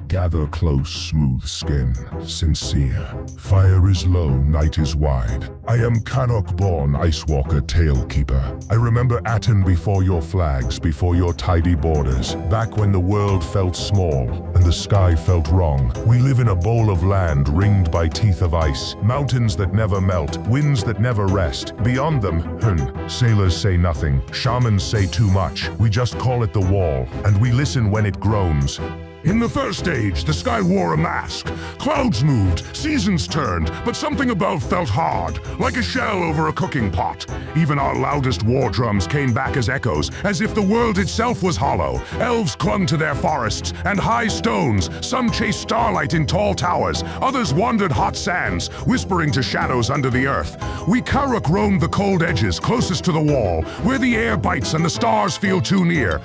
Gather close, smooth skin, sincere. Fire is low, night is wide. I am Karruk-born Icewalker Tailkeeper. I remember Aten before your flags, before your tidy borders. Back when the world felt small and the sky felt wrong. We live in a bowl of land ringed by teeth of ice. Mountains that never melt, winds that never rest. Beyond them, sailors say nothing. Shamans say too much. We just call it the wall, and we listen when it groans. In the first age, the sky wore a mask. Clouds moved, seasons turned, but something above felt hard, like a shell over a cooking pot. Even our loudest war drums came back as echoes, as if the world itself was hollow. Elves clung to their forests and high stones. Some chased starlight in tall towers. Others wandered hot sands, whispering to shadows under the earth. We Karruk roamed the cold edges, closest to the wall, where the air bites and the stars feel too near.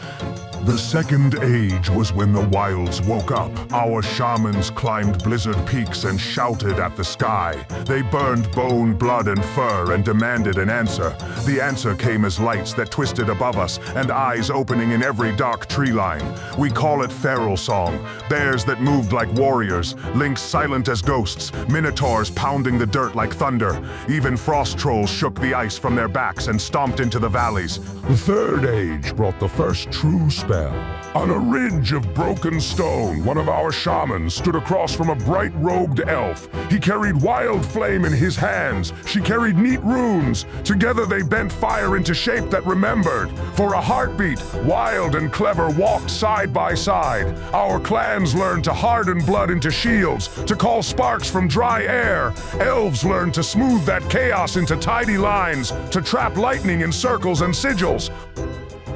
The second age was when the wilds woke up. Our shamans climbed blizzard peaks and shouted at the sky. They burned bone, blood, and fur and demanded an answer. The answer came as lights that twisted above us and eyes opening in every dark tree line. We call it feral song. Bears that moved like warriors, lynx silent as ghosts, minotaurs pounding the dirt like thunder. Even frost trolls shook the ice from their backs and stomped into the valleys. The third age brought the first true spell. On a ridge of broken stone, one of our shamans stood across from a bright-robed elf. He carried wild flame in his hands. She carried neat runes. Together they bent fire into shape that remembered. For a heartbeat, wild and clever walked side by side. Our clans learned to harden blood into shields, to call sparks from dry air. Elves learned to smooth that chaos into tidy lines, to trap lightning in circles and sigils.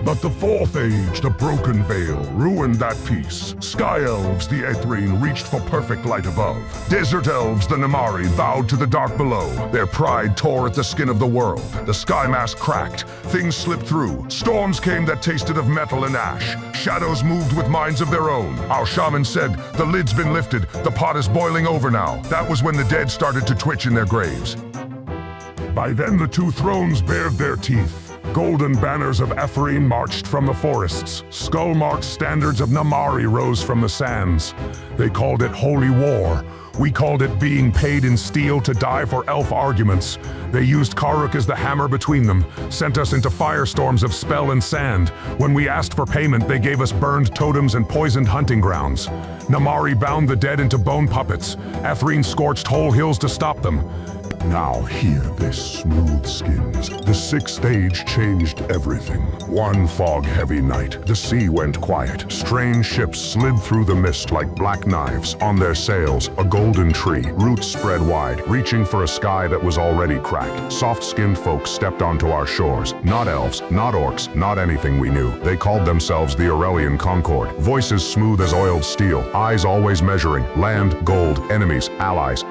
But the fourth age, the Broken Veil, ruined that peace. Sky elves, the Aethrine, reached for perfect light above. Desert elves, the Namarri, bowed to the dark below. Their pride tore at the skin of the world. The sky mask cracked. Things slipped through. Storms came that tasted of metal and ash. Shadows moved with minds of their own. Our shaman said, the lid's been lifted. The pot is boiling over now. That was when the dead started to twitch in their graves. By then, the two thrones bared their teeth. Golden banners of Aethrine marched from the forests. Skull-marked standards of Namarri rose from the sands. They called it holy war. We called it being paid in steel to die for elf arguments. They used Karruk as the hammer between them, sent us into firestorms of spell and sand. When we asked for payment, they gave us burned totems and poisoned hunting grounds. Namarri bound the dead into bone puppets. Aethrine scorched whole hills to stop them. Now hear this, smooth skins. The sixth age changed everything. One fog-heavy night, the sea went quiet. Strange ships slid through the mist like black knives. On their sails, a golden tree, roots spread wide, reaching for a sky that was already cracked. Soft-skinned folks stepped onto our shores. Not elves, not orcs, not anything we knew. They called themselves the Aurelian Concord. Voices smooth as oiled steel, eyes always measuring. Land, gold, enemies, allies.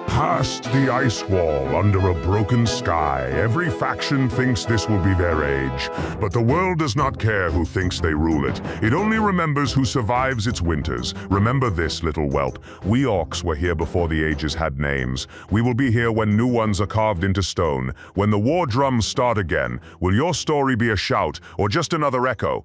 Past the ice wall, under a broken sky, every faction thinks this will be their age. But the world does not care who thinks they rule it. It only remembers who survives its winters. Remember this, little whelp. We orcs were here before the ages had names. We will be here when new ones are carved into stone. When the war drums start again, will your story be a shout or just another echo?